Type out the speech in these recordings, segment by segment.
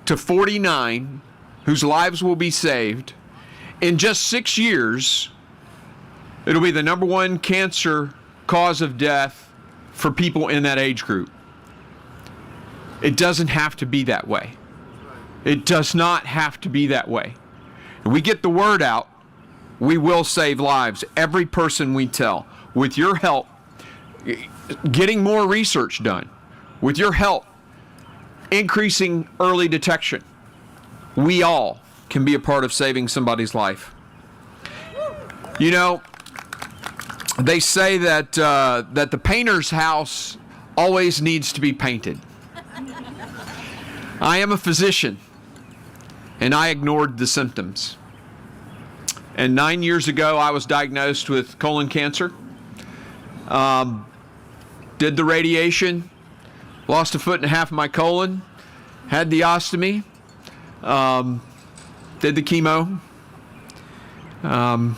to 49 whose lives will be saved. In just 6 years, it'll be the number one cancer cause of death for people in that age group. It doesn't have to be that way. It does not have to be that way. If we get the word out, we will save lives. Every person we tell. With your help, getting more research done. With your help, increasing early detection. We all can be a part of saving somebody's life. You know, they say that that the painter's house always needs to be painted. I am a physician, and I ignored the symptoms. And 9 years ago, I was diagnosed with colon cancer. Did the radiation, lost 1.5 feet of my colon, had the ostomy, did the chemo. And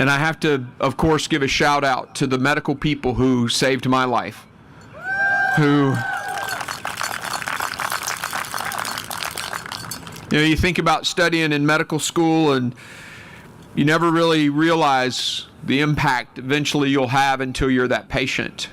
I have to, of course, give a shout out to the medical people who saved my life. You think about studying in medical school and you never really realize the impact eventually you'll have until you're that patient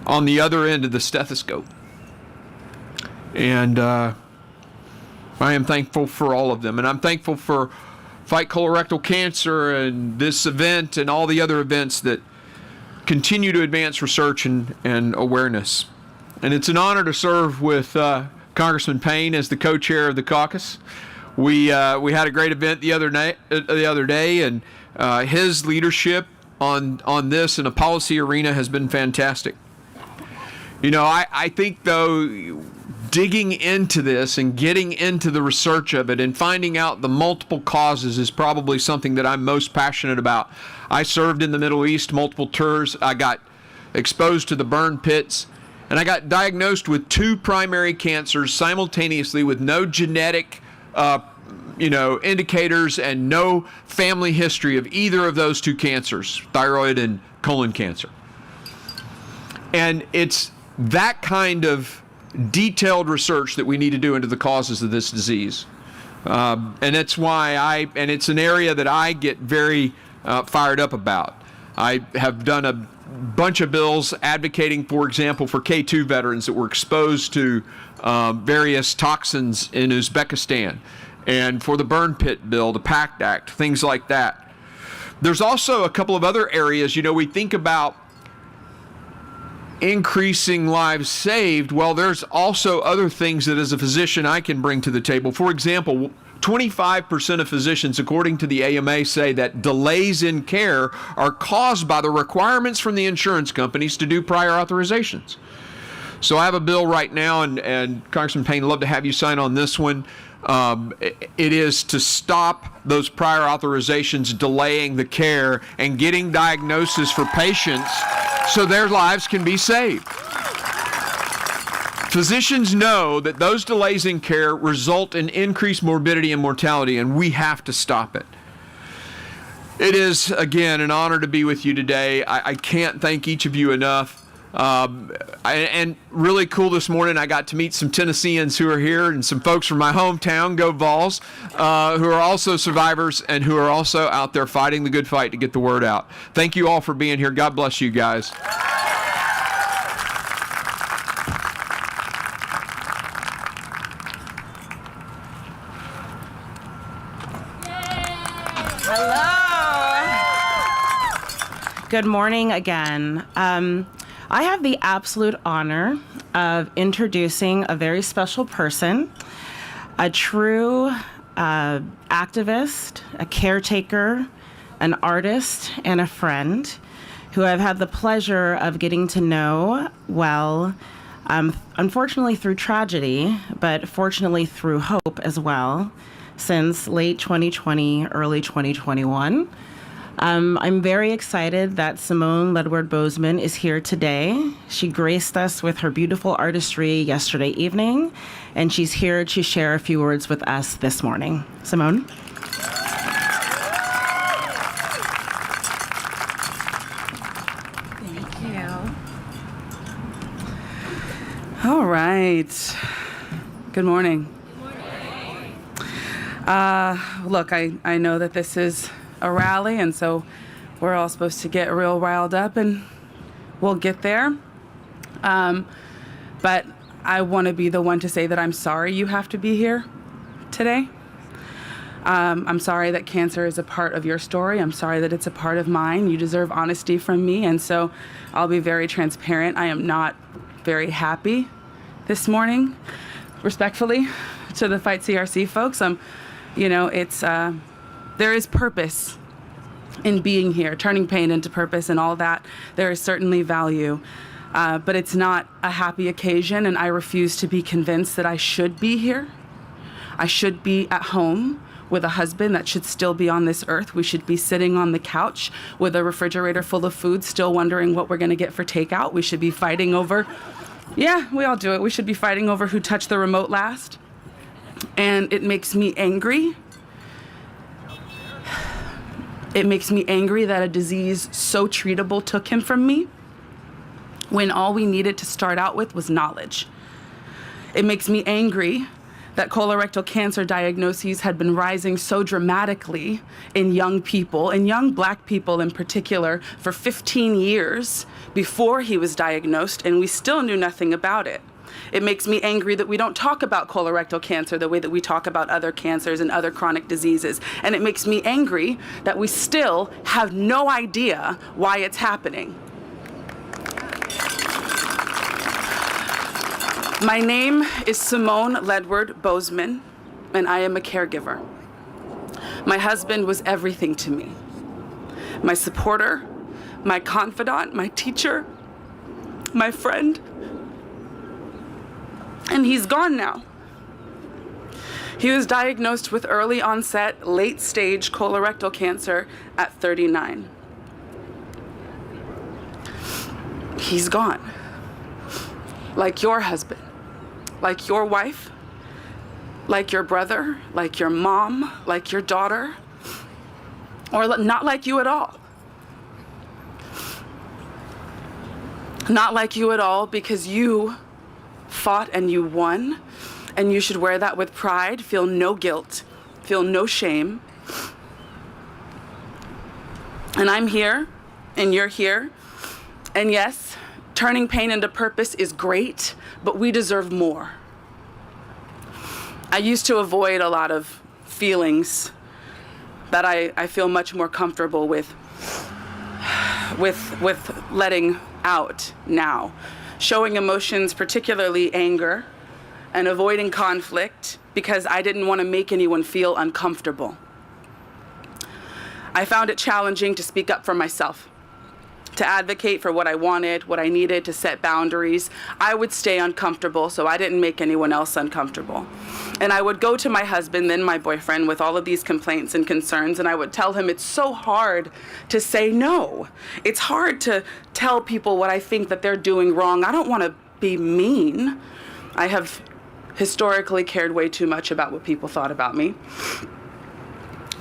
on the other end of the stethoscope. And I am thankful for all of them. And I'm thankful for Fight Colorectal Cancer and this event and all the other events that continue to advance research and awareness. And it's an honor to serve with Congressman Payne as the co-chair of the caucus. We had a great event the other day, and his leadership on this in a policy arena has been fantastic. You know, I think, though, digging into this and getting into the research of it and finding out the multiple causes is probably something that I'm most passionate about. I served in the Middle East multiple tours. I got exposed to the burn pits, and I got diagnosed with 2 primary cancers simultaneously with no genetic indicators and no family history of either of those 2 cancers, thyroid and colon cancer. And it's that kind of detailed research that we need to do into the causes of this disease. And that's why it's an area that I get very fired up about. I have done a bunch of bills advocating, for example, for K2 veterans that were exposed to various toxins in Uzbekistan, and for the burn pit bill, the PACT Act, things like that. There's also a couple of other areas, we think about increasing lives saved. Well, there's also other things that as a physician I can bring to the table. For example, 25% of physicians, according to the AMA, say that delays in care are caused by the requirements from the insurance companies to do prior authorizations. So I have a bill right now, and Congressman Payne, I'd love to have you sign on this one. It is to stop those prior authorizations delaying the care and getting diagnosis for patients so their lives can be saved. Physicians know that those delays in care result in increased morbidity and mortality, and we have to stop it. It is, again, an honor to be with you today. I can't thank each of you enough. And really cool this morning, I got to meet some Tennesseans who are here and some folks from my hometown, Go Vols, who are also survivors and who are also out there fighting the good fight to get the word out. Thank you all for being here. God bless you guys. Good morning again. I have the absolute honor of introducing a very special person, a true activist, a caretaker, an artist, and a friend who I've had the pleasure of getting to know well, unfortunately through tragedy, but fortunately through hope as well, since late 2020, early 2021. I'm very excited that Simone Boseman is here today. She graced us with her beautiful artistry yesterday evening, and she's here to share a few words with us this morning. Simone? Thank you. All right. right. Good morning. Look, I know that this is a rally, and so we're all supposed to get real riled up, and we'll get there. But I want to be the one to say that I'm sorry you have to be here today. I'm sorry that cancer is a part of your story. I'm sorry that it's a part of mine. You deserve honesty from me, and so I'll be very transparent. I am not very happy this morning, respectfully, to the Fight CRC folks. There is purpose in being here, turning pain into purpose and all that. There is certainly value, but it's not a happy occasion, and I refuse to be convinced that I should be here. I should be at home with a husband that should still be on this earth. We should be sitting on the couch with a refrigerator full of food, still wondering what we're going to get for takeout. We should be fighting over, yeah, we all do it. We should be fighting over who touched the remote last. And it makes me angry. It makes me angry that a disease so treatable took him from me when all we needed to start out with was knowledge. It makes me angry that colorectal cancer diagnoses had been rising so dramatically in young people, and young Black people in particular, for 15 years before he was diagnosed, and we still knew nothing about it. It makes me angry that we don't talk about colorectal cancer the way that we talk about other cancers and other chronic diseases. And it makes me angry that we still have no idea why it's happening. My name is Simone Boseman, and I am a caregiver. My husband was everything to me. My supporter, my confidant, my teacher, my friend. And he's gone now. He was diagnosed with early onset, late stage colorectal cancer at 39. He's gone. Like your husband, like your wife, like your brother, like your mom, like your daughter, or not like you at all. Not like you at all because you fought and you won, and you should wear that with pride, feel no guilt, feel no shame. And I'm here, and you're here, and yes, turning pain into purpose is great, but we deserve more. I used to avoid a lot of feelings that I feel much more comfortable with letting out now. Showing emotions, particularly anger, and avoiding conflict because I didn't want to make anyone feel uncomfortable. I found it challenging to speak up for myself, to advocate for what I wanted, what I needed, to set boundaries. I would stay uncomfortable so I didn't make anyone else uncomfortable. And I would go to my husband, then my boyfriend, with all of these complaints and concerns, and I would tell him it's so hard to say no. It's hard to tell people what I think that they're doing wrong. I don't want to be mean. I have historically cared way too much about what people thought about me.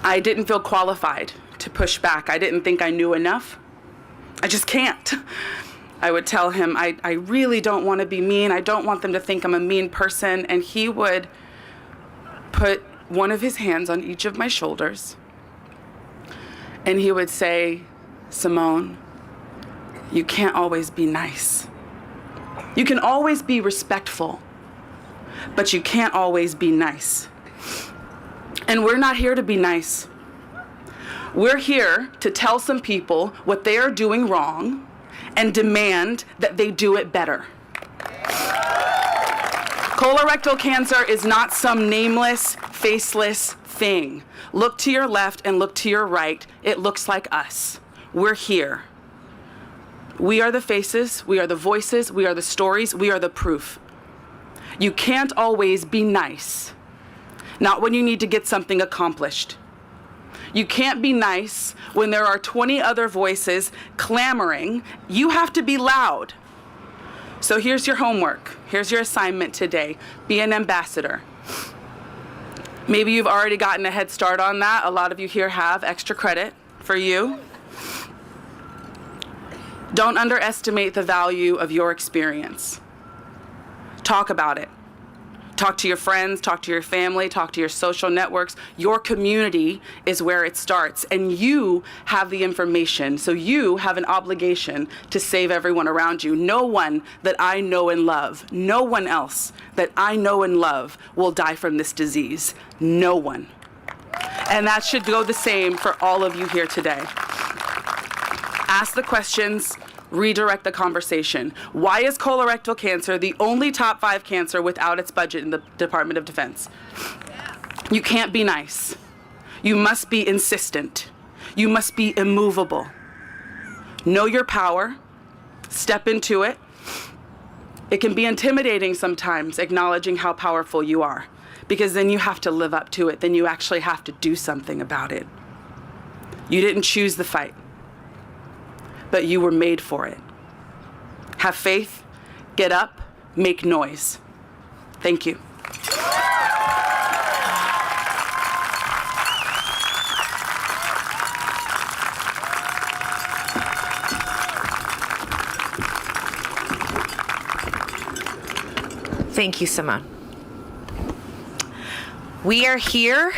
I didn't feel qualified to push back. I didn't think I knew enough. I just can't. I would tell him, I really don't want to be mean. I don't want them to think I'm a mean person. And he would put one of his hands on each of my shoulders. And he would say, Simone, you can't always be nice. You can always be respectful, but you can't always be nice. And we're not here to be nice. We're here to tell some people what they are doing wrong and demand that they do it better. Colorectal cancer is not some nameless, faceless thing. Look to your left and look to your right. It looks like us. We're here. We are the faces, we are the voices, we are the stories, we are the proof. You can't always be nice. Not when you need to get something accomplished. You can't be nice when there are 20 other voices clamoring. You have to be loud. So here's your homework. Here's your assignment today. Be an ambassador. Maybe you've already gotten a head start on that. A lot of you here have extra credit for you. Don't underestimate the value of your experience. Talk about it. Talk to your friends, talk to your family, talk to your social networks. Your community is where it starts, and you have the information, so you have an obligation to save everyone around you. No one that I know and love, no one else that I know and love will die from this disease. No one. And that should go the same for all of you here today. Ask the questions. Redirect the conversation. Why is colorectal cancer the only top 5 cancer without its budget in the Department of Defense? You can't be nice. You must be insistent. You must be immovable. Know your power. Step into it. It can be intimidating sometimes, acknowledging how powerful you are, because then you have to live up to it. Then you actually have to do something about it. You didn't choose the fight, but you were made for it. Have faith, get up, make noise. Thank you. Thank you, Simone. We are here,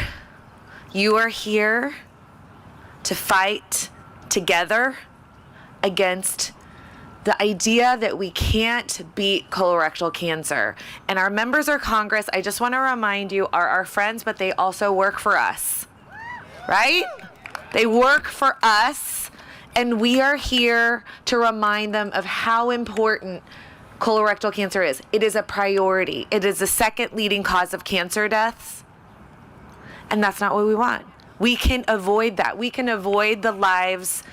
you are here to fight together against the idea that we can't beat colorectal cancer. And our members of Congress, I just want to remind you, are our friends, but they also work for us, right? They work for us, and we are here to remind them of how important colorectal cancer is. It is a priority. It is the second leading cause of cancer deaths, and that's not what we want. We can avoid that. We can avoid the lives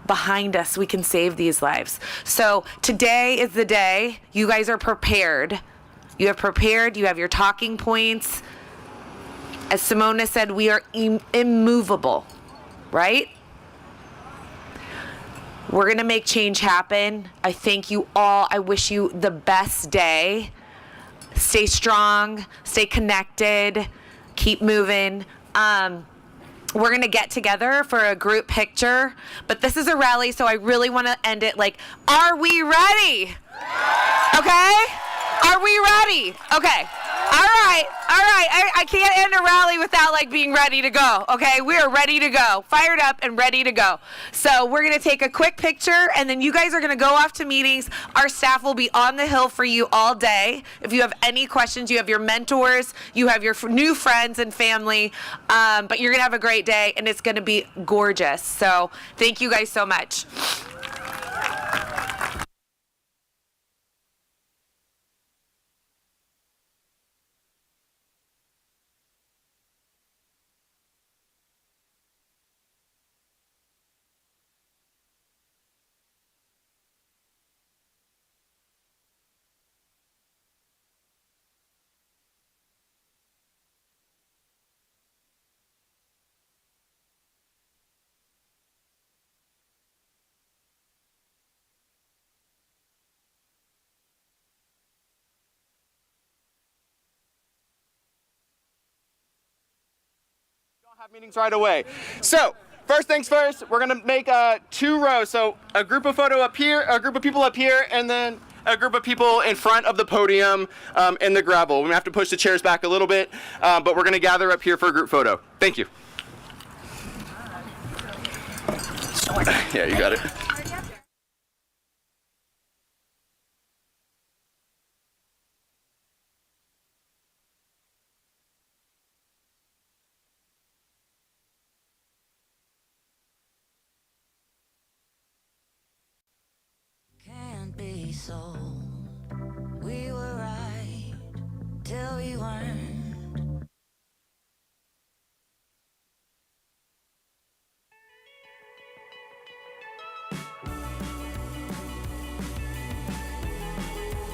behind us. We can save these lives. So today is the day. You guys are prepared. You have prepared. You have your talking points. As Simone said, we are immovable, right? We're going to make change happen. I thank you all. I wish you the best day. Stay strong. Stay connected. Keep moving. We're going to get together for a group picture, but this is a rally, so I really want to end it like, are we ready? Okay? Are we ready? Okay. All right. I can't end a rally without like being ready to go. Okay? We are ready to go. Fired up and ready to go. So we're going to take a quick picture, and then you guys are going to go off to meetings. Our staff will be on the Hill for you all day. If you have any questions, you have your mentors, you have your new friends and family, but you're going to have a great day, and it's going to be gorgeous. So thank you guys so much. Have meetings right away. So first things first, we're gonna make 2 rows. So a group of photo up here, a group of people up here, and then a group of people in front of the podium in the gravel. We have to push the chairs back a little bit, but we're gonna gather up here for a group photo. Thank you. Yeah, you got it. Can't be so